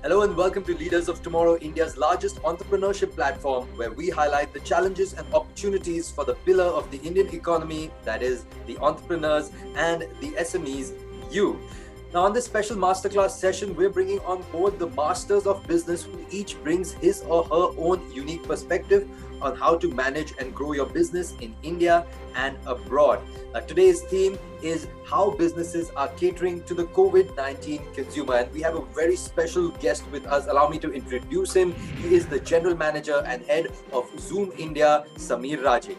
Hello and welcome to Leaders of Tomorrow, India's largest entrepreneurship platform, where we highlight the challenges and opportunities for the pillar of the Indian economy, that is, the entrepreneurs and the SMEs, you. Now, on this special masterclass session, we're bringing on board the masters of business who each brings his or her own unique perspective on how to manage and grow your business in India and abroad. Today's theme is how businesses are catering to the COVID-19 consumer. And we have a very special guest with us. Allow me to introduce him. He is the General Manager and Head of Zoom India, Sameer Raje.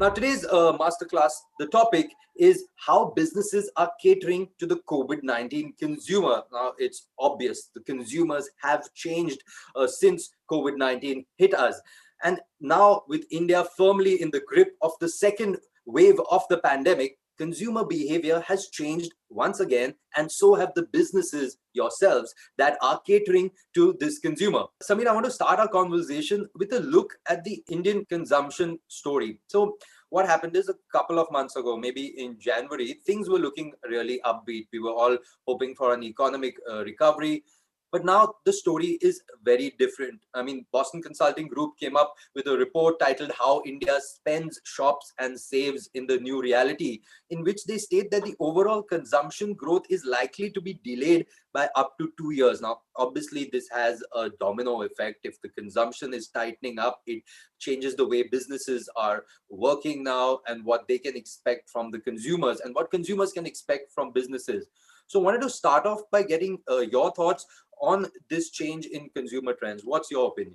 Now, today's masterclass, the topic is how businesses are catering to the COVID-19 consumer. Now, it's obvious the consumers have changed since COVID-19 hit us. And now, with India firmly in the grip of the second wave of the pandemic, consumer behavior has changed once again, and so have the businesses yourselves that are catering to this consumer. Sameer, I want to start our conversation with a look at the Indian consumption story. So what happened is a couple of months ago, maybe in January, things were looking really upbeat. We were all hoping for an economic recovery. But now the story is very different. I mean, Boston Consulting Group came up with a report titled How India Spends, Shops and Saves in the New Reality, in which they state that the overall consumption growth is likely to be delayed by up to 2 years. Now, obviously, this has a domino effect. If the consumption is tightening up, it changes the way businesses are working now and what they can expect from the consumers and what consumers can expect from businesses. So I wanted to start off by getting your thoughts on this change in consumer trends. What's your opinion?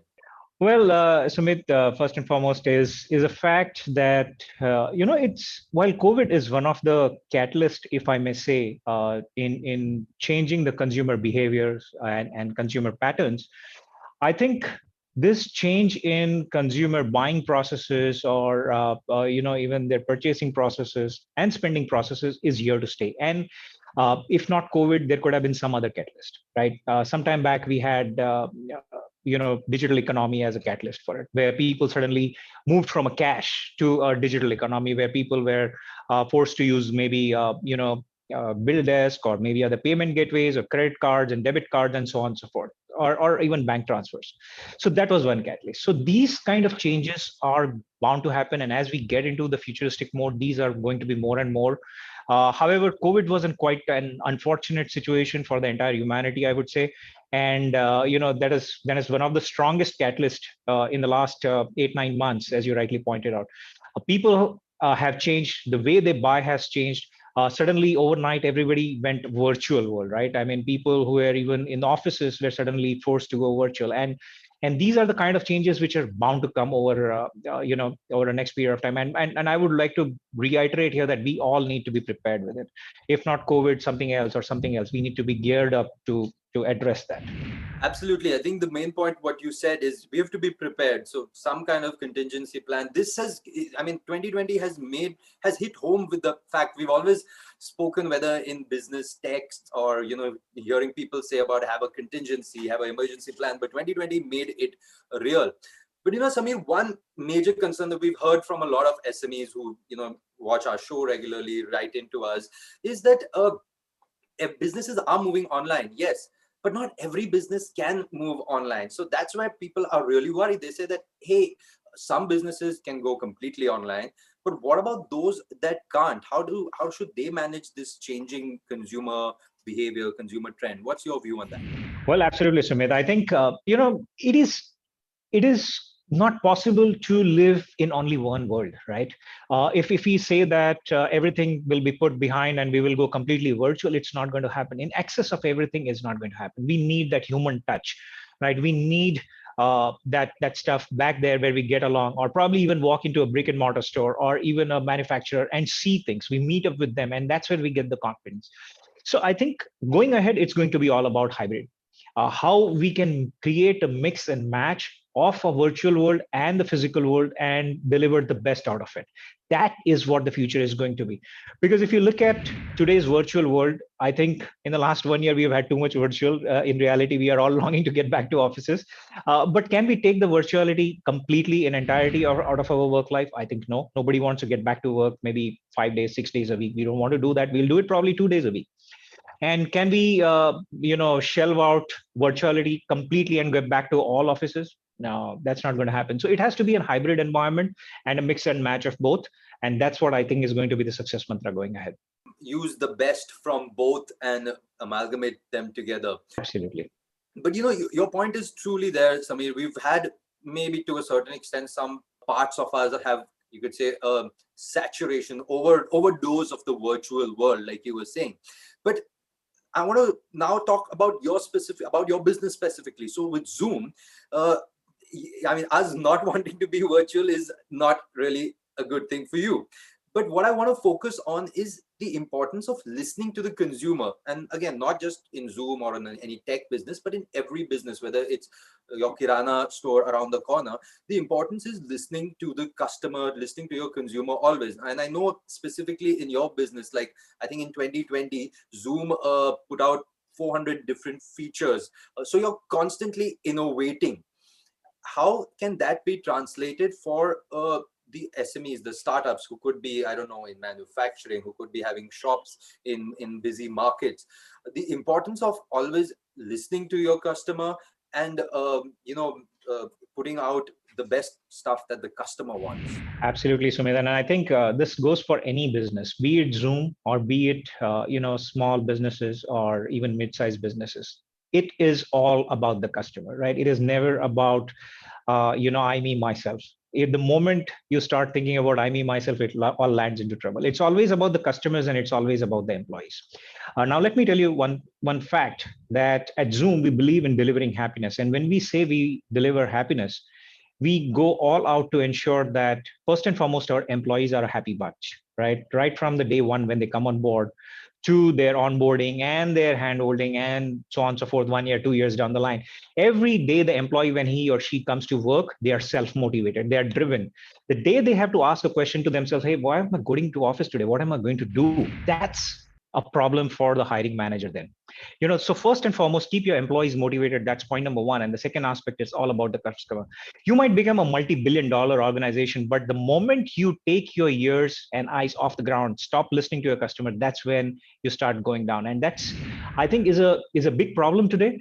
Well, Sumit, first and foremost is a fact that it's while COVID is one of the catalysts, if I may say, in changing the consumer behaviors and consumer patterns. I think this change in consumer buying processes or even their purchasing processes and spending processes is here to stay. And if not COVID, there could have been some other catalyst, right? Sometime back, we had digital economy as a catalyst for it, where people suddenly moved from a cash to a digital economy, where people were forced to use maybe bill desk or maybe other payment gateways or credit cards and debit cards and so on and so forth, or even bank transfers. So that was one catalyst. So these kind of changes are bound to happen, and as we get into the futuristic mode, these are going to be more and more. However, COVID wasn't quite an unfortunate situation for the entire humanity, I would say, and that is one of the strongest catalysts in the last 8-9 months, as you rightly pointed out. People have changed, the way they buy has changed. Suddenly, overnight, everybody went virtual world, right? I mean, people who were even in the offices were suddenly forced to go virtual, and these are the kind of changes which are bound to come over over the next period of time. And I would like to reiterate here that we all need to be prepared with it. If not COVID, something else or something else, we need to be geared up to address that. Absolutely. I think the main point, what you said, is we have to be prepared. So some kind of contingency plan. 2020 has hit home with the fact we've always spoken, whether in business texts or, hearing people say about have a contingency, have an emergency plan, but 2020 made it real. But, Sameer, one major concern that we've heard from a lot of SMEs who, watch our show regularly, write into us, is that if businesses are moving online, yes, but not every business can move online. So that's why people are really worried. They say that, hey, some businesses can go completely online, but what about those that can't? How should they manage this changing consumer behavior, consumer trend? What's your view on that? Well, absolutely, Sumit. I think it is not possible to live in only one world, right? If we say that everything will be put behind and we will go completely virtual, it's not going to happen. In excess of everything is not going to happen. We need that human touch, right? We need that stuff back there where we get along, or probably even walk into a brick and mortar store or even a manufacturer and see things. We meet up with them, and that's where we get the confidence. So I think going ahead, it's going to be all about hybrid. how we can create a mix and match of a virtual world and the physical world and deliver the best out of it. That is what the future is going to be. Because if you look at today's virtual world, I think in the last 1 year, we have had too much virtual. In reality, we are all longing to get back to offices. But can we take the virtuality completely in entirety or out of our work life? I think no. Nobody wants to get back to work maybe 5 days, 6 days a week. We don't want to do that. We'll do it probably 2 days a week. And can we, shelve out virtuality completely and get back to all offices? No, that's not going to happen. So it has to be a hybrid environment and a mix and match of both. And that's what I think is going to be the success mantra going ahead. Use the best from both and amalgamate them together. Absolutely. But your point is truly there, Samir. We've had, maybe to a certain extent, some parts of us have, you could say, saturation, overdose of the virtual world, like you were saying. But I want to now talk about your business specifically. So with Zoom, us not wanting to be virtual is not really a good thing for you. But what I want to focus on is the importance of listening to the consumer. And again, not just in Zoom or in any tech business, but in every business, whether it's your Kirana store around the corner, the importance is listening to the customer, listening to your consumer always. And I know specifically in your business, like I think in 2020, Zoom put out 400 different features. So you're constantly innovating. How can that be translated for the SMEs, the startups who could be, I don't know, in manufacturing, who could be having shops in busy markets? The importance of always listening to your customer and, putting out the best stuff that the customer wants. Absolutely, Sumit. And I think this goes for any business, be it Zoom or be it, small businesses or even mid-sized businesses. It is all about the customer, right? It is never about, I, me, myself. The moment you start thinking about I, me, myself, it all lands into trouble. It's always about the customers and it's always about the employees. Now, let me tell you one fact that at Zoom, we believe in delivering happiness. And when we say we deliver happiness, we go all out to ensure that first and foremost, our employees are a happy bunch, right? Right from the day one when they come on board to their onboarding and their handholding and so on and so forth, 1 year, 2 years down the line. Every day, the employee, when he or she comes to work, they are self-motivated, they are driven. The day they have to ask a question to themselves, hey, why am I going to office today? What am I going to do? That's a problem for the hiring manager then. So first and foremost, keep your employees motivated. That's point number one. And the second aspect is all about the customer. You might become a multi-billion-dollar organization, but the moment you take your ears and eyes off the ground, stop listening to your customer, that's when you start going down. And that's, I think, is a big problem today,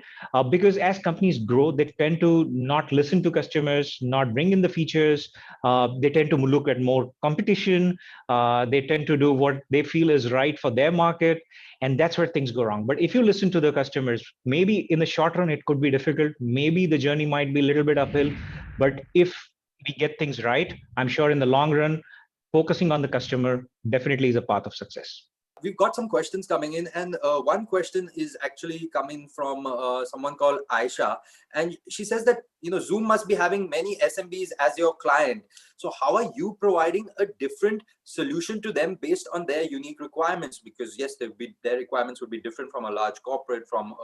because as companies grow, they tend to not listen to customers, not bring in the features. They tend to look at more competition. They tend to do what they feel is right for their market. And that's where things go wrong. But if you listen to the customers, maybe in the short run, it could be difficult. Maybe the journey might be a little bit uphill. But if we get things right, I'm sure in the long run, focusing on the customer definitely is a path of success. We've got some questions coming in, and one question is actually coming from someone called Aisha, and she says that Zoom must be having many SMBs as your client. So how are you providing a different solution to them based on their unique requirements? Because yes, their requirements would be different from a large corporate, from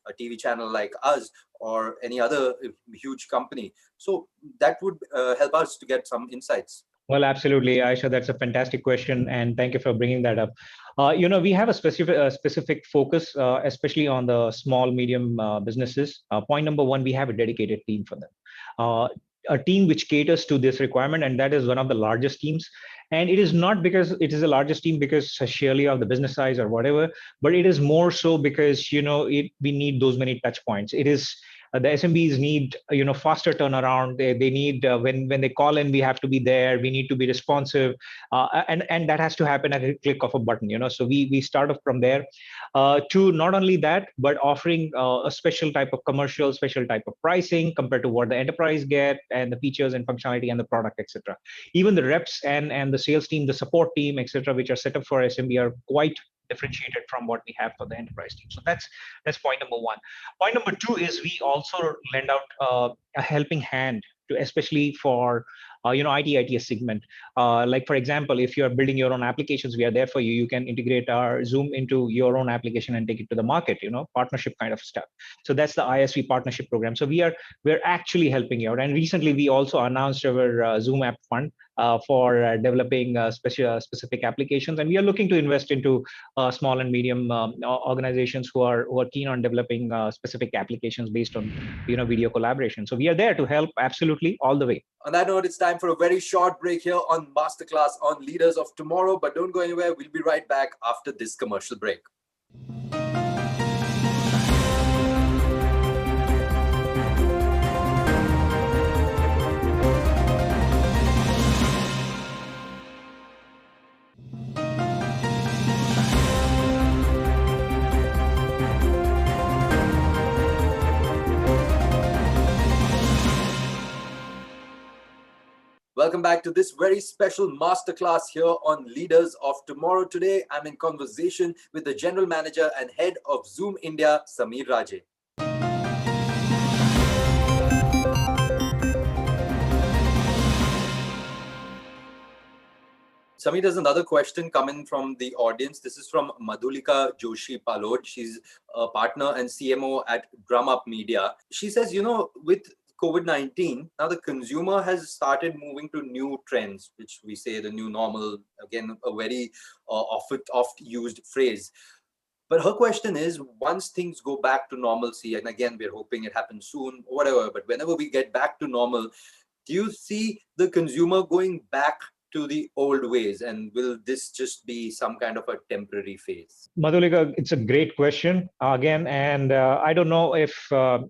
a TV channel like us, or any other huge company. So that would help us to get some insights. Well, absolutely, Aisha. That's a fantastic question, and thank you for bringing that up. We have a specific focus, especially on the small, medium businesses. Point number one, we have a dedicated team for them, a team which caters to this requirement, and that is one of the largest teams. And it is not because it is the largest team because sheerly of the business size or whatever, but it is more so because we need those many touch points. It is the SMBs need faster turnaround. They need when they call in, we have to be there. We need to be responsive, and that has to happen at a click of a button. So we start off from there to not only that, but offering a special type of commercial, special type of pricing compared to what the enterprise get, and the features and functionality and the product, etc. Even the reps and the sales team, the support team, etc., which are set up for SMB are quite differentiated from what we have for the enterprise team. So that's point number one. Point number two is we also lend out a helping hand to, especially for IT segment. Like for example, if you're building your own applications, we are there for you. You can integrate our Zoom into your own application and take it to the market. Partnership kind of stuff. So that's the ISV partnership program. So we're actually helping you out. And recently we also announced our Zoom app fund for developing specific applications, and we are looking to invest into small and medium organizations who are keen on developing specific applications based on video collaboration. So we are there to help absolutely all the way. On that note, it's time for a very short break here on Masterclass on Leaders of Tomorrow. But don't go anywhere. We'll be right back after this commercial break. Welcome back to this very special masterclass here on Leaders of Tomorrow. Today, I'm in conversation with the General Manager and Head of Zoom India, Sameer Raje. Sameer, there's another question coming from the audience. This is from Madhulika Joshi Palod. She's a partner and CMO at Drum Up Media. She says, with COVID-19, now the consumer has started moving to new trends, which we say the new normal, again, a very oft used phrase. But her question is, once things go back to normalcy, and again, we're hoping it happens soon, whatever, but whenever we get back to normal, do you see the consumer going back to the old ways, and will this just be some kind of a temporary phase? Madhulika, it's a great question again, and I don't know if you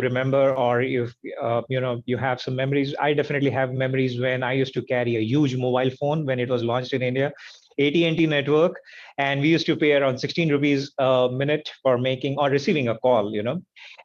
remember, or if you have some memories. I definitely have memories when I used to carry a huge mobile phone when it was launched in India, AT&T network, and we used to pay around 16 rupees a minute for making or receiving a call.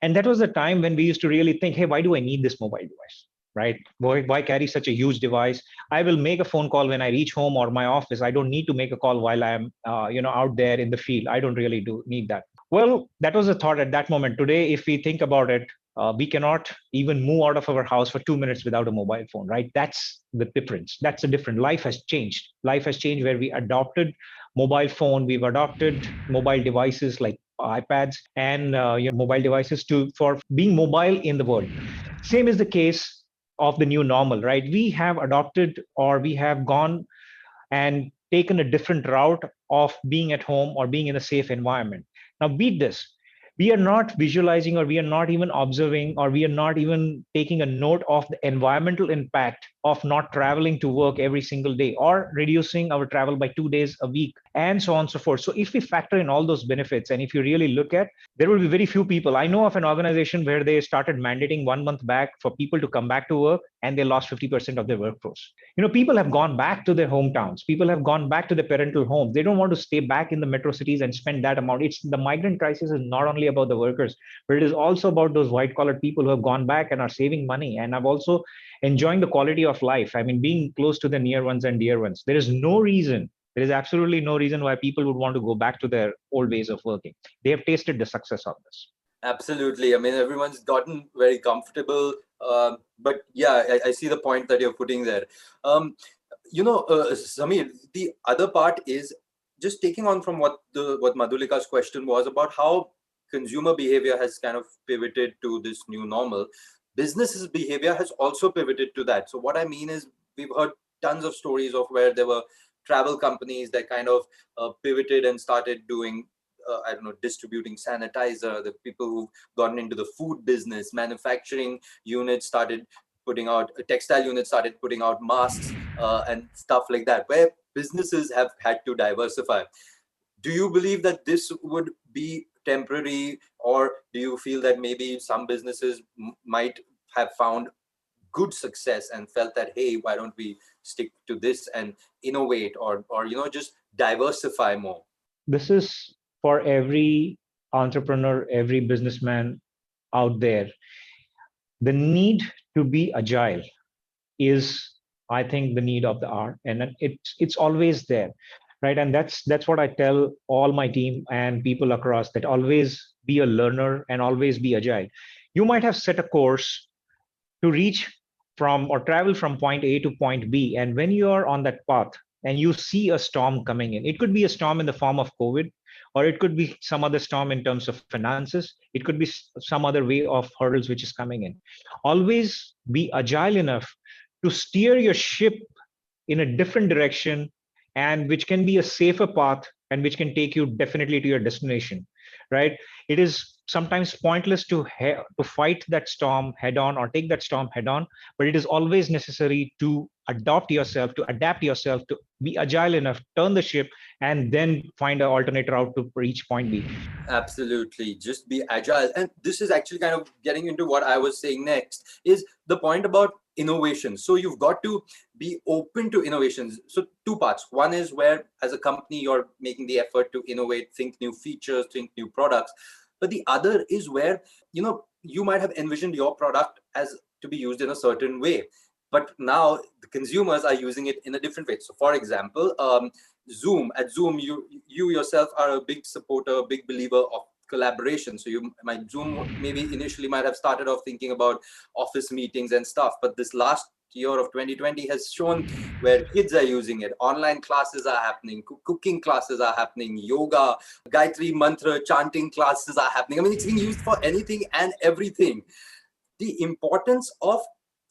And that was the time when we used to really think, hey, why do I need this mobile device? Right? Why carry such a huge device? I will make a phone call when I reach home or my office. I don't need to make a call while I'm out there in the field. I don't really need that. Well, that was a thought at that moment. Today, if we think about it, we cannot even move out of our house for 2 minutes without a mobile phone, right? That's the difference. That's the difference. Life has changed. Life has changed where we adopted mobile phone. We've adopted mobile devices like iPads and mobile devices for being mobile in the world. Same is the case of the new normal, right? We have adopted, or we have gone and taken a different route of being at home or being in a safe environment. Now, beat this. We are not visualizing, or we are not even observing, or we are not even taking a note of the environmental impact of not traveling to work every single day, or reducing our travel by 2 days a week, and so on and so forth. So if we factor in all those benefits, and if you really look at, there will be very few people. I know of an organization where they started mandating 1 month back for people to come back to work, and they lost 50% of their workforce. People have gone back to their hometowns. People have gone back to their parental homes. They don't want to stay back in the metro cities and spend that amount. It's the migrant crisis is not only about the workers, but it is also about those white collar people who have gone back and are saving money, and have also enjoying the quality of life. I mean, being close to the near ones and dear ones. There is absolutely no reason why people would want to go back to their old ways of working. They have tasted the success of this. Absolutely. I mean, everyone's gotten very comfortable. But yeah, I see the point that you're putting there. Sameer, the other part is just taking on from what Madhulika's question was about how consumer behavior has kind of pivoted to this new normal. Businesses' behavior has also pivoted to that. So what I mean is, we've heard tons of stories of where there were travel companies that kind of pivoted and started doing distributing sanitizer. The people who've gotten into the food business, manufacturing units started putting out, textile units started putting out masks and stuff like that, where businesses have had to diversify. Do you believe that this would be temporary, or do you feel that maybe some businesses might have found good success and felt that, hey, why don't we stick to this and innovate, or just diversify more? This is for every entrepreneur, every businessman out there. The need to be agile is, I think, the need of the hour, and it's always there, right? And that's what I tell all my team and people across, that always be a learner and always be agile. You might have set a course to reach from or travel from point A to point B. And when you are on that path and you see a storm coming in, it could be a storm in the form of COVID, or it could be some other storm in terms of finances. It could be some other way of hurdles which is coming in. Always be agile enough to steer your ship in a different direction, and which can be a safer path, and which can take you definitely to your destination, right? It is sometimes pointless to to fight that storm head on, or take that storm head on, but it is always necessary to adapt yourself, to be agile enough, turn the ship, and then find an alternate route to reach point B. Absolutely. Just be agile. And this is actually kind of getting into what I was saying next, is the point about innovation. So you've got to be open to innovations. So two parts. One is where as a company, you're making the effort to innovate, think new features, think new products. But the other is where, you might have envisioned your product as to be used in a certain way. But now the consumers are using it in a different way. So for example, Zoom, you yourself are a big supporter, a big believer of collaboration. So you might Zoom maybe initially might have started off thinking about office meetings and stuff, but this last year of 2020 has shown where kids are using it. Online classes are happening, cooking classes are happening, yoga, Gayatri mantra chanting classes are happening. I mean, it's being used for anything and everything. The importance of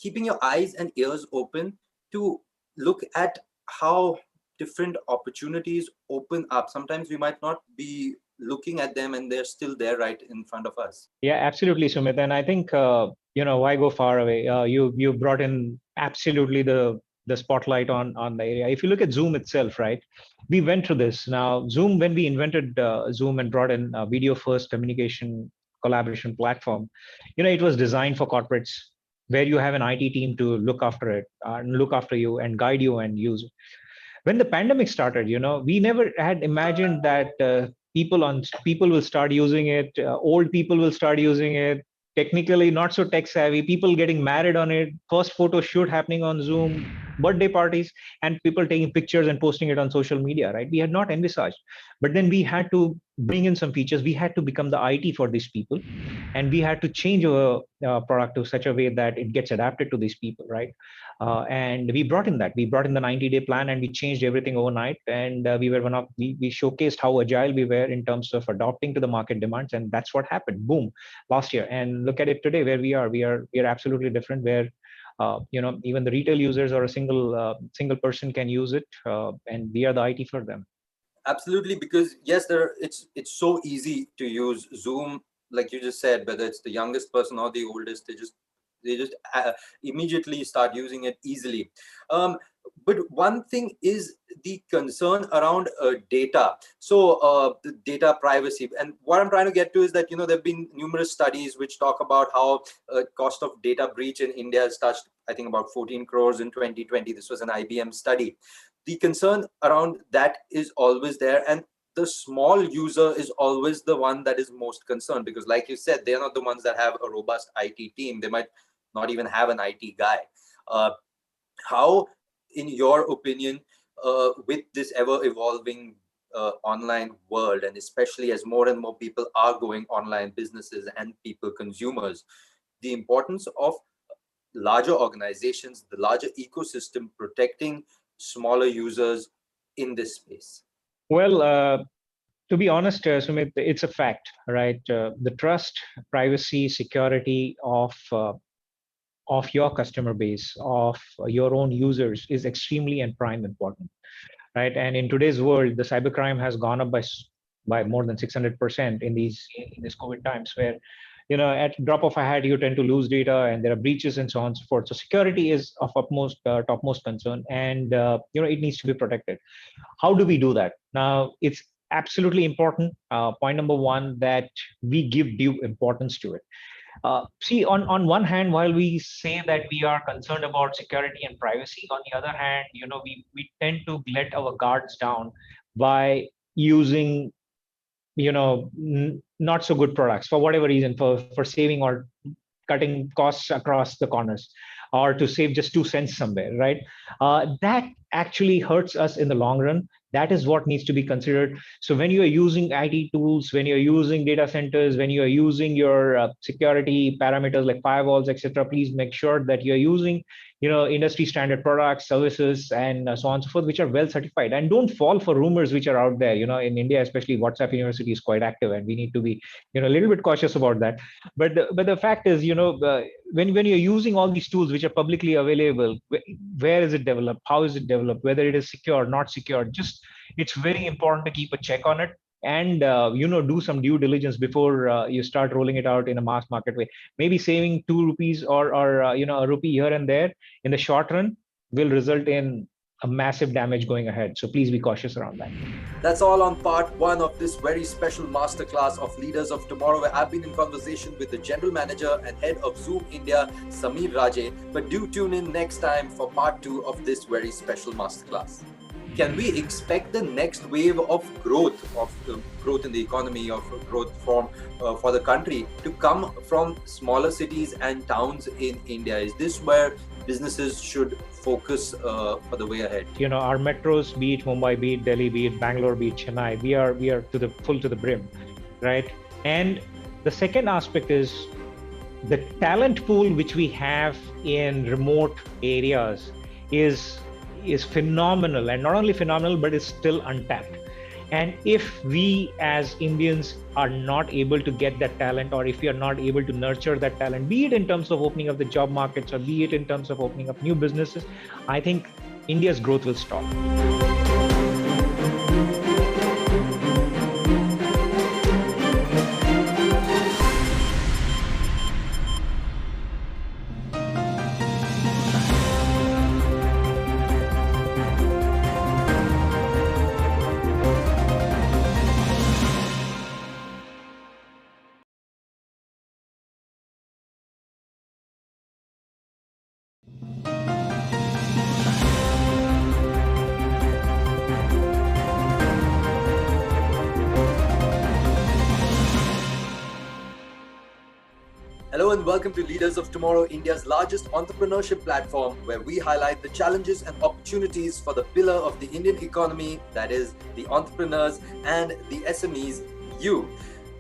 keeping your eyes and ears open to look at how different opportunities open up. Sometimes we might not be looking at them and they're still there right in front of us. Yeah, absolutely, Sumit. And I think why go far away? You brought in absolutely the spotlight on the area. If you look at Zoom itself, right? We went through this. Now, Zoom, when we invented Zoom and brought in a video first communication collaboration platform, it was designed for corporates where you have an IT team to look after it, look after you and guide you and use it. When the pandemic started, we never had imagined that people will start using it, old people will start using it, technically not so tech savvy people getting married on it, first photo shoot happening on Zoom, birthday parties, and people taking pictures and posting it on social media, right? We had not envisaged, but then we had to bring in some features. We had to become the IT for these people, and we had to change our product to such a way that it gets adapted to these people, right? And we brought in the 90-day plan, and we changed everything overnight. And we showcased how agile we were in terms of adopting to the market demands, and that's what happened. Boom, last year. And look at it today, where we are. We are absolutely different. Where even the retail users or a single person can use it, and we are the IT for them. Absolutely, because yes, it's so easy to use Zoom, like you just said, whether it's the youngest person or the oldest, they just immediately start using it easily. But one thing is the concern around data. So the data privacy, and what I'm trying to get to is that there have been numerous studies which talk about how cost of data breach in India has touched, I think, about 14 crores in 2020. This was an IBM study. The concern around that is always there, and the small user is always the one that is most concerned, because like you said, they're not the ones that have a robust IT team. They might not even have an IT guy. How, in your opinion, with this ever evolving online world, and especially as more and more people are going online, businesses and people, consumers, the importance of larger organizations, the larger ecosystem protecting smaller users in this space? Well, to be honest, Sumit, it's a fact, right? The trust, privacy, security of your customer base, of your own users, is extremely and prime important, right? And in today's world, the cybercrime has gone up by more than 600% in these COVID times, where at drop of a hat you tend to lose data, and there are breaches and so on and so forth. So security is of utmost topmost concern, and it needs to be protected. How do we do that? Now, it's absolutely important. Point number one, that we give due importance to it. See, on one hand, while we say that we are concerned about security and privacy, on the other hand, we tend to let our guards down by using not so good products for whatever reason, for saving or cutting costs across the corners, or to save just 2 cents somewhere, right? That actually hurts us in the long run, That is what needs to be considered. So when you are using IT tools, when you're using data centers, when you're using your security parameters like firewalls, etc., please make sure that you're using, industry standard products, services, and so on and so forth, which are well certified. And don't fall for rumors which are out there. In India, especially, WhatsApp University is quite active, and we need to be, a little bit cautious about that. But the fact is, when you're using all these tools which are publicly available, where is it developed, how is it developed, whether it is secure, not secure, just it's very important to keep a check on it, and do some due diligence before you start rolling it out in a mass market way. Maybe saving 2 rupees or a rupee here and there in the short run will result in a massive damage going ahead. So please be cautious around that. That's all on part one of this very special masterclass of Leaders of Tomorrow, where I've been in conversation with the General Manager and Head of Zoom India, Sameer Raje. But do tune in next time for part two of this very special masterclass. Can we expect the next wave of growth in the economy, of growth for the country to come from smaller cities and towns in India? Is this where businesses should focus for the way ahead? Our metros, be it Mumbai, be it Delhi, be it Bangalore, be it Chennai, we are to the full to the brim, right? And the second aspect is the talent pool which we have in remote areas is phenomenal, and not only phenomenal, but is still untapped. And if we as Indians are not able to get that talent, or if we are not able to nurture that talent, be it in terms of opening up the job markets or be it in terms of opening up new businesses, I think India's growth will stop. Hello and welcome to Leaders of Tomorrow, India's largest entrepreneurship platform, where we highlight the challenges and opportunities for the pillar of the Indian economy, that is, the entrepreneurs and the SMEs, you.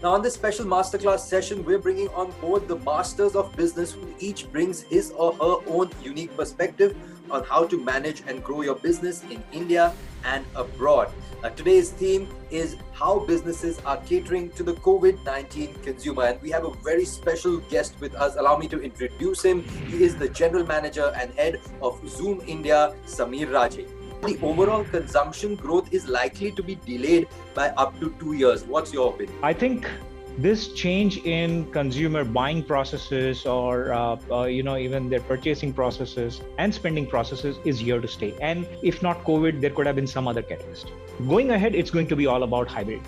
Now, on this special masterclass session, we're bringing on board the masters of business, who each brings his or her own unique perspective on how to manage and grow your business in India and abroad. Today's theme is how businesses are catering to the COVID-19 consumer, and we have a very special guest with us. Allow me to introduce him. He is the General Manager and Head of Zoom India, Sameer Raje. The overall consumption growth is likely to be delayed by up to 2 years. What's your opinion? I think this change in consumer buying processes or even their purchasing processes and spending processes is here to stay. And if not COVID, there could have been some other catalyst. Going ahead, it's going to be all about hybrid.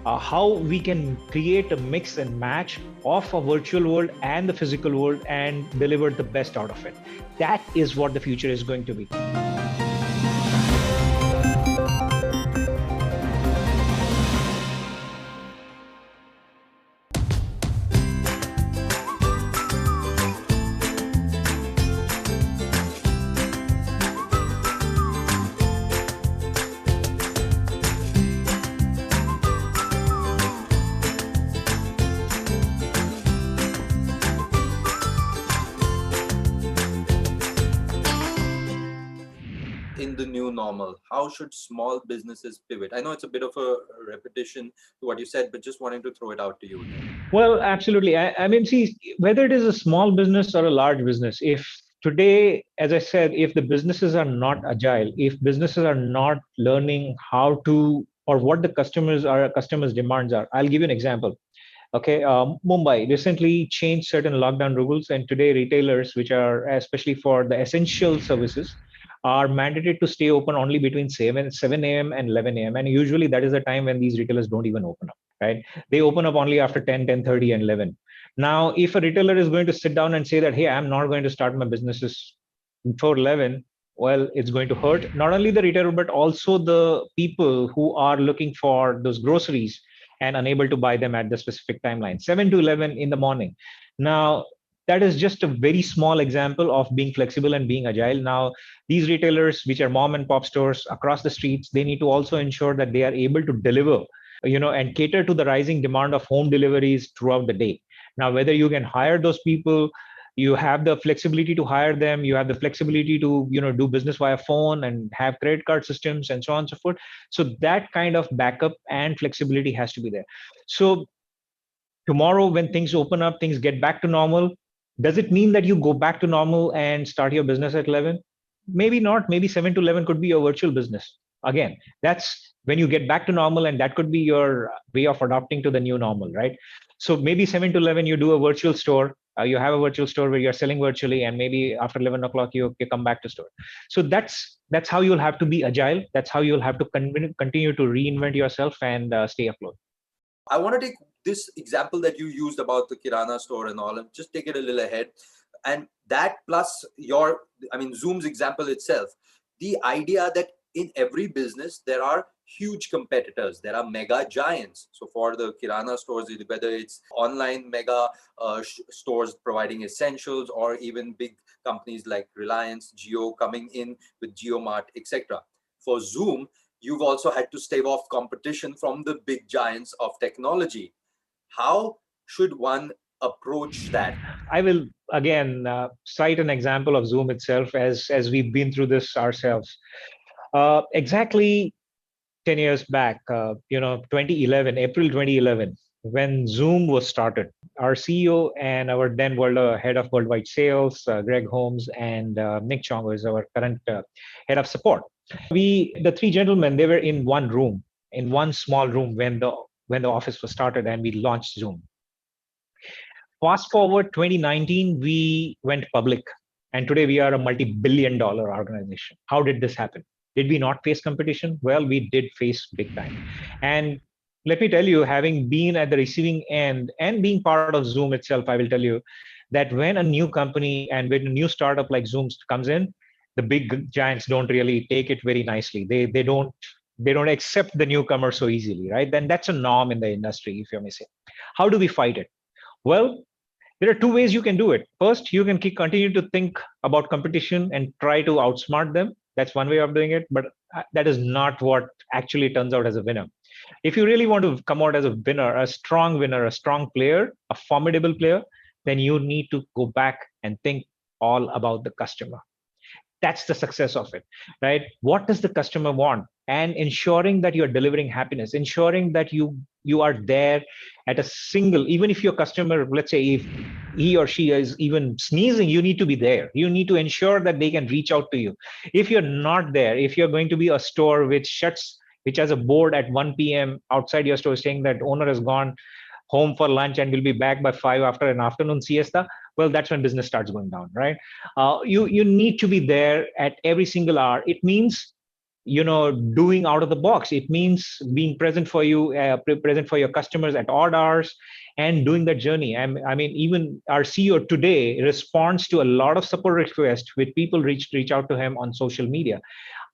How we can create a mix and match of a virtual world and the physical world and deliver the best out of it. That is what the future is going to be. In the new normal, how should small businesses pivot? I know it's a bit of a repetition to what you said, but just wanting to throw it out to you. Well, absolutely. I mean, see, whether it is a small business or a large business, if today, as I said, if the businesses are not agile, if businesses are not learning how to, or what the customers' demands are, I'll give you an example. Okay, Mumbai recently changed certain lockdown rules, and today retailers, which are especially for the essential services, are mandated to stay open only between 7 a.m. and 11 a.m. And usually that is the time when these retailers don't even open up, right? They open up only after 10, 10:30 and 11. Now, if a retailer is going to sit down and say that, hey, I'm not going to start my businesses before 11, well, it's going to hurt not only the retailer, but also the people who are looking for those groceries and unable to buy them at the specific timeline, 7 to 11 in the morning. Now, that is just a very small example of being flexible and being agile. Now, these retailers, which are mom and pop stores across the streets, they need to also ensure that they are able to deliver, and cater to the rising demand of home deliveries throughout the day. Now, whether you can hire those people, you have the flexibility to hire them, you have the flexibility to, do business via phone and have credit card systems and so on and so forth. So that kind of backup and flexibility has to be there. So tomorrow, when things open up, things get back to normal, does it mean that you go back to normal and start your business at 11? Maybe not. Maybe 7 to 11 could be your virtual business. Again, that's when you get back to normal, and that could be your way of adapting to the new normal, right? So maybe 7 to 11, you do a virtual store. You have a virtual store where you're selling virtually, and maybe after 11 o'clock, you come back to store. So that's how you'll have to be agile. That's how you'll have to continue to reinvent yourself and stay afloat. I want to take this example that you used about the Kirana store and all, and just take it a little ahead. And that plus Zoom's example itself, the idea that in every business, there are huge competitors. There are mega giants. So for the Kirana stores, whether it's online mega stores providing essentials, or even big companies like Reliance, Jio coming in with JioMart, etc. For Zoom, you've also had to stave off competition from the big giants of technology. How should one approach that? I will again cite an example of Zoom itself, as we've been through this ourselves. Exactly 10 years back, 2011, April 2011, when Zoom was started, our CEO and our then head of worldwide sales, Greg Holmes, and Nick Chong, who is our current head of support. The three gentlemen, they were in one room, in one small room when the office was started, and we launched Zoom. Fast forward 2019, we went public, and today we are a multi-billion-dollar organization. How did this happen? Did we not face competition? Well, we did face big time. And let me tell you, having been at the receiving end and being part of Zoom itself, I will tell you that when a new company and when a new startup like Zoom comes in, the big giants don't really take it very nicely. They don't accept the newcomer so easily, right? Then that's a norm in the industry, if you may say. How do we fight it? Well, there are two ways you can do it. First, you can continue to think about competition and try to outsmart them. That's one way of doing it, but that is not what actually turns out as a winner. If you really want to come out as a winner, a strong player, a formidable player, then you need to go back and think all about the customer. That's the success of it, right? What does the customer want? And ensuring that you're delivering happiness, ensuring that you are there at a single, even if your customer, let's say if he or she is even sneezing, you need to be there. You need to ensure that they can reach out to you. If you're not there, if you're going to be a store which has a board at 1 p.m. outside your store saying that owner has gone home for lunch and will be back by 5 after an afternoon siesta, well, that's when business starts going down, right? You need to be there at every single hour. It means doing out of the box. It means being present for you, present for your customers at odd hours, and doing that journey. I mean, even our CEO today responds to a lot of support requests with people reach out to him on social media.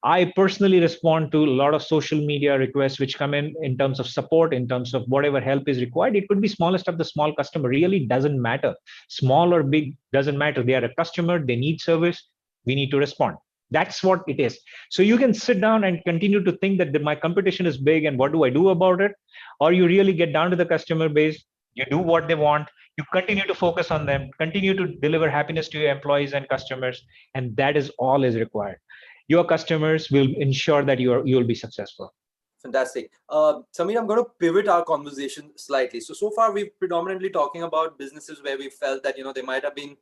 I personally respond to a lot of social media requests which come in terms of support, in terms of whatever help is required. It could be smallest of the small customer, really doesn't matter. Small or big, doesn't matter. They are a customer, they need service, we need to respond. That's what it is. So you can sit down and continue to think that my competition is big and what do I do about it? Or you really get down to the customer base, you do what they want, you continue to focus on them, continue to deliver happiness to your employees and customers, and that is all is required. Your customers will ensure that you'll be successful. Fantastic. Samir, I'm going to pivot our conversation slightly. So far, we've predominantly talking about businesses where we felt that, they might have been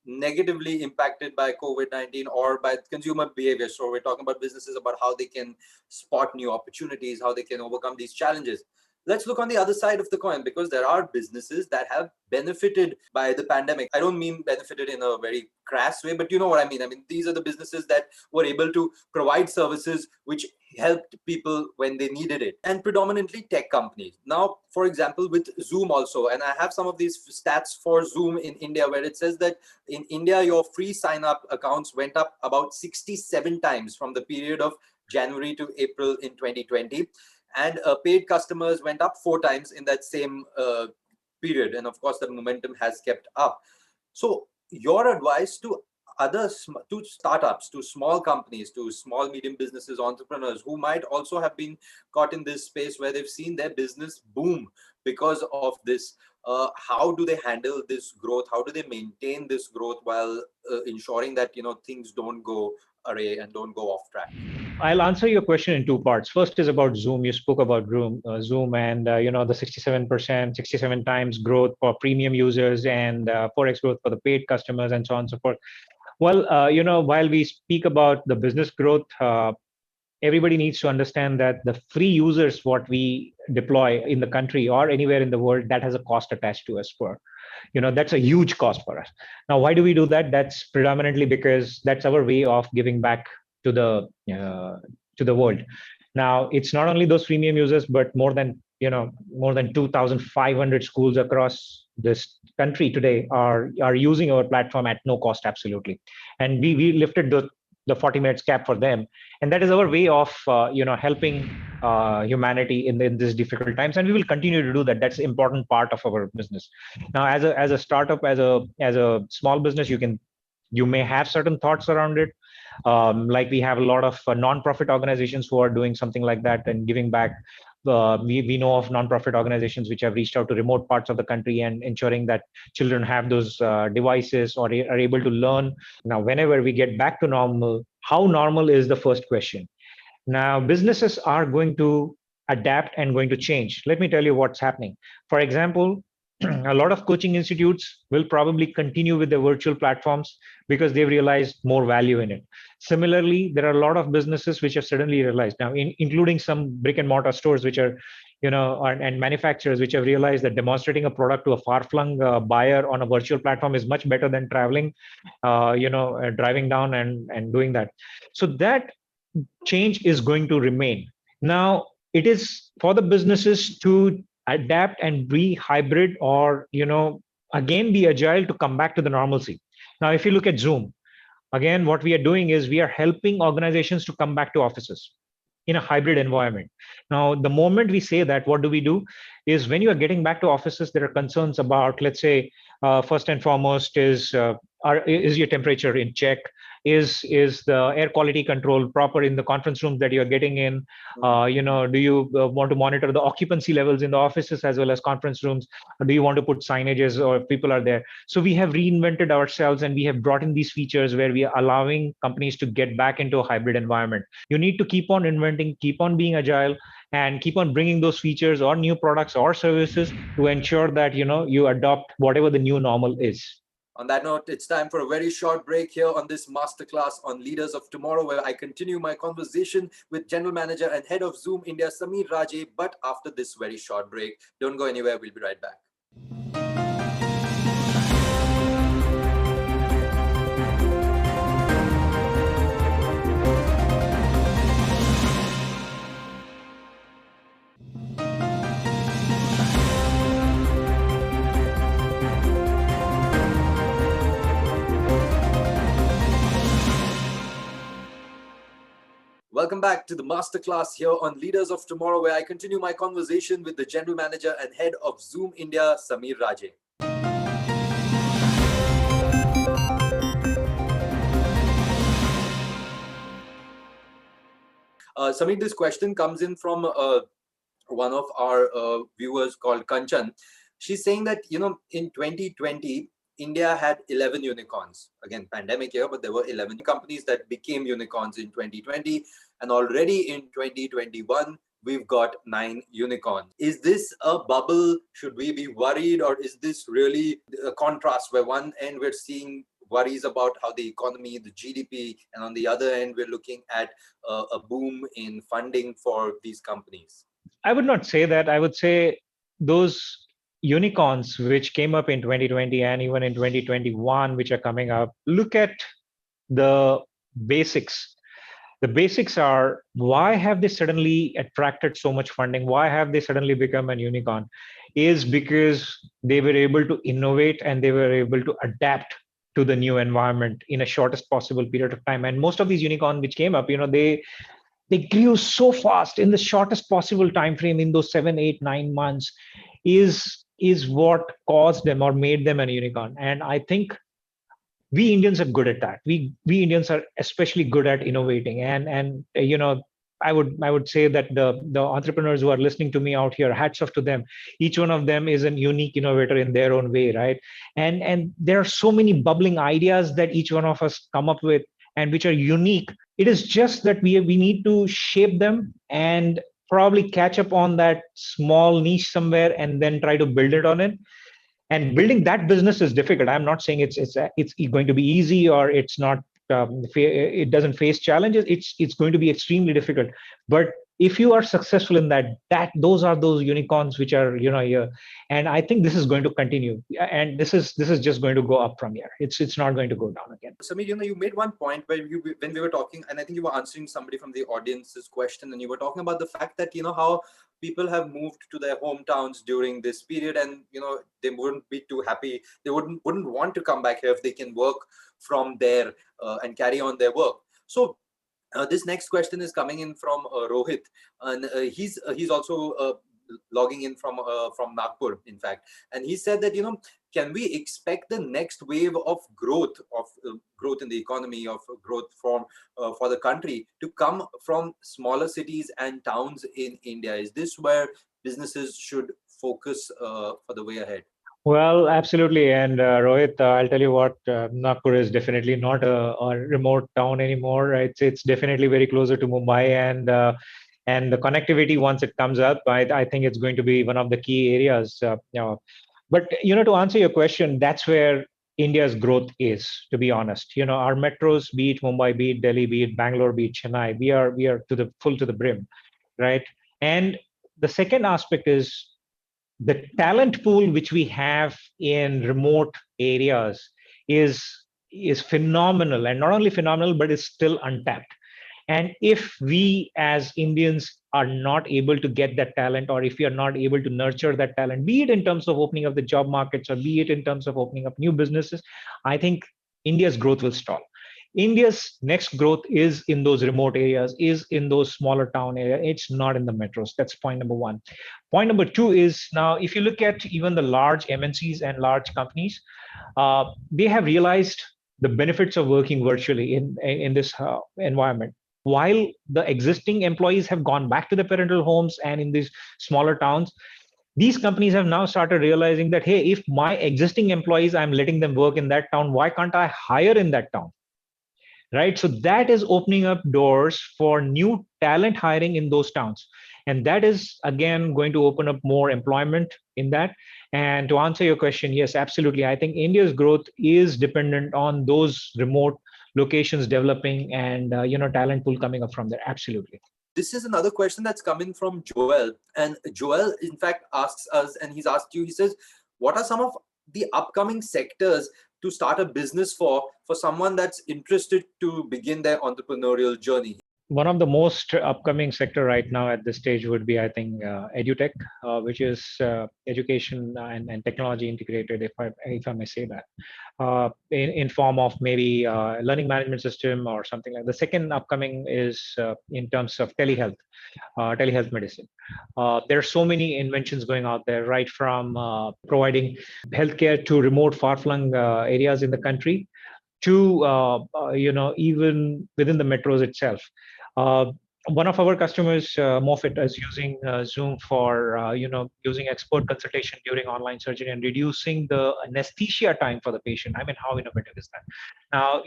negatively impacted by COVID-19 or by consumer behavior. So we're talking about businesses, about how they can spot new opportunities, how they can overcome these challenges. Let's look on the other side of the coin, because there are businesses that have benefited by the pandemic. I don't mean benefited in a very crass way, but you know what I mean. I mean, these are the businesses that were able to provide services which helped people when they needed it, and predominantly tech companies. Now, for example, with Zoom also, and I have some of these stats for Zoom in India, where it says that in India, your free sign-up accounts went up about 67 times from the period of January to April in 2020. And paid customers went up 4 times in that same period. And of course, the momentum has kept up. So your advice to to startups, to small companies, to small medium businesses, entrepreneurs who might also have been caught in this space where they've seen their business boom because of this, how do they handle this growth? How do they maintain this growth while ensuring that things don't go array and don't go off track? I'll answer your question in two parts. First is about Zoom. You spoke about Zoom, and the 67%, 67 times growth for premium users, and 4x growth for the paid customers, and so on and so forth. Well, while we speak about the business growth, everybody needs to understand that the free users, what we deploy in the country or anywhere in the world, that has a cost attached to us. That's a huge cost for us. Now, why do we do that? That's predominantly because that's our way of giving back to the world. Now, it's not only those freemium users, but more than 2,500 schools across this country today are using our platform at no cost, absolutely. And we lifted the 40 minutes cap for them, and that is our way of helping humanity in this difficult times, and we will continue to do that. That's an important part of our business. Now, as a startup, as a small business, you may have certain thoughts around it. Like we have a lot of non-profit organizations who are doing something like that and giving back. We know of non-profit organizations which have reached out to remote parts of the country and ensuring that children have those devices or are able to learn. Now, whenever we get back to normal, how normal is the first question. Now, businesses are going to adapt and going to change. Let me tell you what's happening. For example, a lot of coaching institutes will probably continue with their virtual platforms because they've realized more value in it. Similarly, there are a lot of businesses which have suddenly realized now, including some brick and mortar stores, which are, and manufacturers, which have realized that demonstrating a product to a far-flung buyer on a virtual platform is much better than traveling, driving down and doing that. So that change is going to remain. Now, it is for the businesses to adapt and be hybrid, or again be agile to come back to the normalcy. Now, if you look at Zoom, again, what we are doing is we are helping organizations to come back to offices in a hybrid environment. Now, the moment we say that, what do we do is when you are getting back to offices, there are concerns about, let's say, first and foremost is your temperature in check? Is the air quality control proper in the conference rooms that you're getting in? Do you want to monitor the occupancy levels in the offices as well as conference rooms? Or do you want to put signages or if people are there? So we have reinvented ourselves and we have brought in these features where we are allowing companies to get back into a hybrid environment. You need to keep on inventing, keep on being agile, and keep on bringing those features or new products or services to ensure that you adopt whatever the new normal is. On that note, it's time for a very short break here on this masterclass on Leaders of Tomorrow, where I continue my conversation with General Manager and Head of Zoom India, Sameer Raje. But after this very short break, don't go anywhere. We'll be right back. Welcome back to the masterclass here on Leaders of Tomorrow, where I continue my conversation with the General Manager and Head of Zoom India, Sameer Raje. Sameer, this question comes in from one of our viewers called Kanchan. She's saying that, in 2020, India had 11 unicorns. Again, pandemic year, but there were 11 companies that became unicorns in 2020. And already in 2021, we've got 9 unicorns. Is this a bubble? Should we be worried? Or is this really a contrast where one end we're seeing worries about how the economy, the GDP, and on the other end, we're looking at a boom in funding for these companies? I would not say that. I would say those unicorns which came up in 2020 and even in 2021, which are coming up, look at the basics. The basics are, why have they suddenly attracted so much funding? Why have they suddenly become a unicorn? Is because they were able to innovate and they were able to adapt to the new environment in a shortest possible period of time. And most of these unicorns which came up, they grew so fast in the shortest possible time frame in those 7, 8, 9 months. Is is what caused them or made them a unicorn. And I think we Indians are good at that. We Indians are especially good at innovating. And I would say that the entrepreneurs who are listening to me out here, hats off to them. Each one of them is a unique innovator in their own way, right? And there are so many bubbling ideas that each one of us come up with and which are unique. It is just that we need to shape them and probably catch up on that small niche somewhere and then try to build it on it. And building that business is difficult. I'm not saying it's going to be easy or it's not, it doesn't face challenges. It's going to be extremely difficult. But if you are successful in that those are those unicorns which are here. And I think this is going to continue, and this is just going to go up from here. It's not going to go down again. Samir, you made one point where when we were talking, and I think you were answering somebody from the audience's question, and you were talking about the fact that how people have moved to their hometowns during this period, and they wouldn't be too happy. They wouldn't want to come back here if they can work from there and carry on their work. So this next question is coming in from Rohit, and he's also logging in from Nagpur, in fact, and he said that can we expect the next wave of growth in the economy, of growth for the country to come from smaller cities and towns in India? Is this where businesses should focus for the way ahead? Well, absolutely. And Rohit, I'll tell you what, Nagpur is definitely not a remote town anymore. It's definitely very closer to Mumbai, and the connectivity, once it comes up, I think it's going to be one of the key areas. But to answer your question, that's where India's growth is. To be honest, our metros, be it Mumbai, be it Delhi, be it Bangalore, be it Chennai, we are to the full to the brim, right? And the second aspect is the talent pool which we have in remote areas is phenomenal, and not only phenomenal, but is still untapped. And if we as Indians are not able to get that talent, or if we are not able to nurture that talent, be it in terms of opening up the job markets or be it in terms of opening up new businesses, I think India's growth will stall. India's next growth is in those remote areas, is in those smaller town areas. It's not in the metros. That's point number one. Point number two is, now, if you look at even the large MNCs and large companies, they have realized the benefits of working virtually in this environment. While the existing employees have gone back to the parental homes and in these smaller towns, these companies have now started realizing that, hey, if my existing employees, I'm letting them work in that town, why can't I hire in that town? Right? So that is opening up doors for new talent hiring in those towns. And that is, again, going to open up more employment in that. And to answer your question, yes, absolutely. I think India's growth is dependent on those remote locations developing and, talent pool coming up from there. Absolutely. This is another question that's coming from Joel. And Joel, in fact, asks us, and he's asked you, he says, what are some of the upcoming sectors to start a business for someone that's interested to begin their entrepreneurial journey? One of the most upcoming sector right now at this stage would be, I think, edutech, which is education and technology integrated, if I may say that, in form of maybe learning management system or something like that. The second upcoming is in terms of telehealth medicine. There are so many inventions going out there, right from providing healthcare to remote, far-flung areas in the country, to even within the metros itself. One of our customers, Moffitt, is using Zoom for using expert consultation during online surgery and reducing the anesthesia time for the patient. I mean, how innovative is that? Now,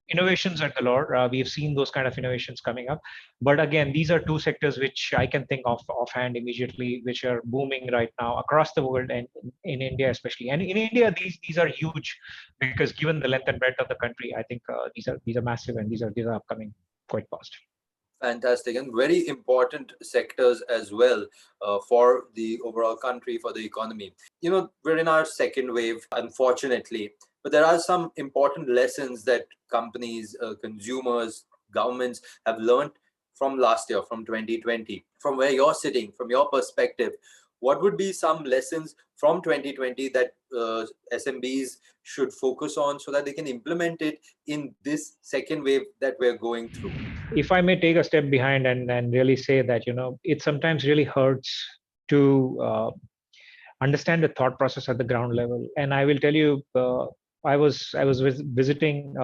innovations are galore. We have seen those kind of innovations coming up. But again, these are two sectors which I can think of offhand immediately, which are booming right now across the world and in India especially. And in India, these are huge because given the length and breadth of the country, I think these are massive, and these are upcoming quite fast. Fantastic, and very important sectors as well for the overall country, for the economy. We're in our second wave, unfortunately, but there are some important lessons that companies, consumers, governments have learned from last year, from 2020. From where you're sitting, from your perspective, what would be some lessons from 2020 that SMBs should focus on so that they can implement it in this second wave that we're going through? If I may take a step behind and really say that, it sometimes really hurts to understand the thought process at the ground level. And I will tell you, I was visiting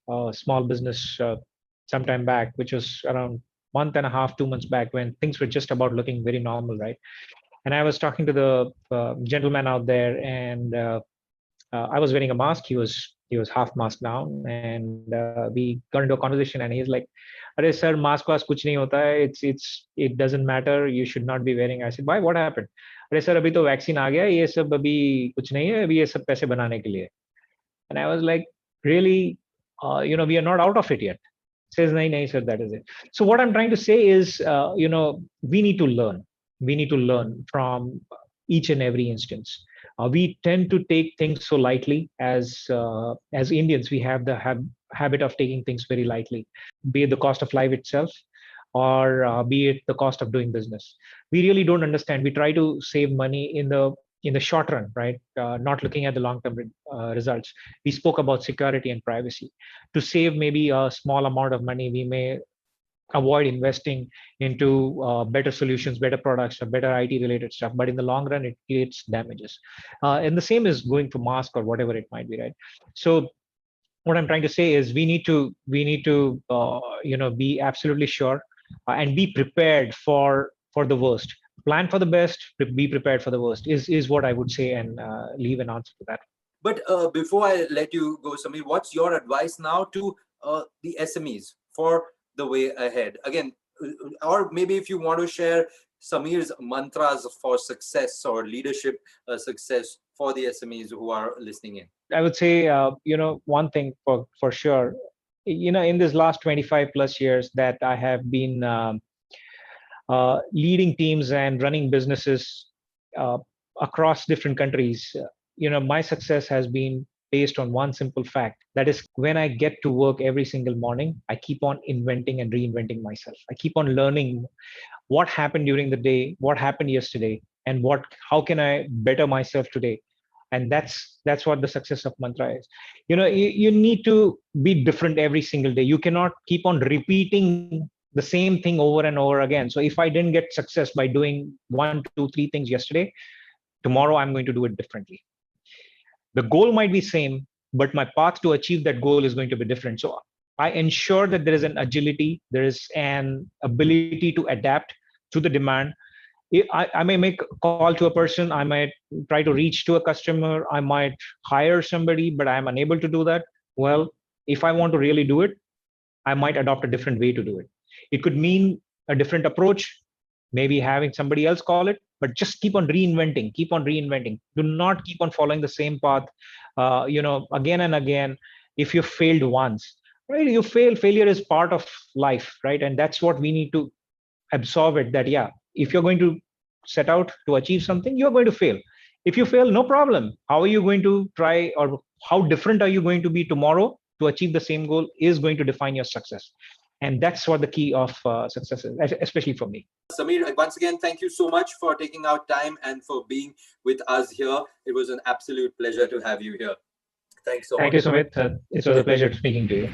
a small business sometime back, which was around month and a half, 2 months back, when things were just about looking very normal, right? And I was talking to the gentleman out there, and I was wearing a mask. He was half masked down, and we got into a conversation. And he's like, "Arey sir, mask वास्क कुछ नहीं होता है. It doesn't matter. You should not be wearing." I said, "Why? What happened?" "अरे sir, अभी तो vaccine आ गया. ये सब अभी कुछ नहीं है. अभी ये सब पैसे बनाने के लिए." And I was like, "Really? We are not out of it yet." Says, "Nahi, nahi, sir. That is it." So what I'm trying to say is, we need to learn. We need to learn from each and every instance. We tend to take things so lightly as Indians. We have the habit of taking things very lightly, be it the cost of life itself, or be it the cost of doing business. We really don't understand. We try to save money in the short run, right? Not looking at the long-term results. We spoke about security and privacy. To save maybe a small amount of money, we may avoid investing into better solutions, better products, or better IT related stuff. But in the long run, it creates damages. And the same is going to mask or whatever it might be, right? So what I'm trying to say is we need to be absolutely sure and be prepared for the worst. Plan for the best, be prepared for the worst is what I would say, and leave an answer to that. But before I let you go, Samir, what's your advice now to the SMEs for the way ahead? Again, or maybe if you want to share Samir's mantras for success or leadership success for the SMEs who are listening in. I would say, one thing for sure, in this last 25 plus years that I have been leading teams and running businesses across different countries, my success has been based on one simple fact. That is, when I get to work every single morning, I keep on inventing and reinventing myself. I keep on learning what happened during the day, what happened yesterday, and how can I better myself today. And that's what the success of mantra is. You need to be different every single day. You cannot keep on repeating the same thing over and over again. So if I didn't get success by doing 1, 2, 3 things yesterday, tomorrow I'm going to do it differently. The goal might be same, but my path to achieve that goal is going to be different. So I ensure that there is an agility, there is an ability to adapt to the demand. I may make a call to a person, I might try to reach to a customer, I might hire somebody, but I'm unable to do that. Well, if I want to really do it, I might adopt a different way to do it. It could mean a different approach, maybe having somebody else call it, but just keep on reinventing. Do not keep on following the same path, again and again. If you failed once, right? Failure is part of life, right? And that's what we need to absorb it, that, yeah, if you're going to set out to achieve something, you're going to fail. If you fail, no problem. How are you going to try, or how different are you going to be tomorrow to achieve the same goal is going to define your success. And that's what the key of success is, especially for me. Samir, once again, thank you so much for taking out time and for being with us here. It was an absolute pleasure to have you here. Thanks so much. Thank you, Sumit. It was a pleasure speaking to you.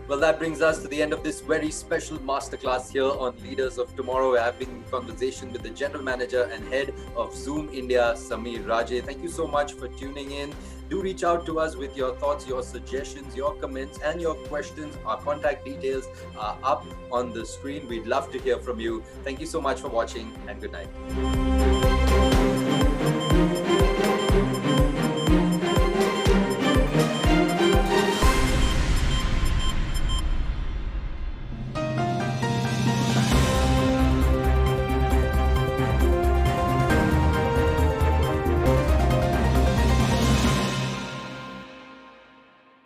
Well, that brings us to the end of this very special masterclass here on Leaders of Tomorrow. I have been in conversation with the General Manager and Head of Zoom India, Samir Raje. Thank you so much for tuning in. Do reach out to us with your thoughts, your suggestions, your comments, and your questions. Our contact details are up on the screen. We'd love to hear from you. Thank you so much for watching, and good night.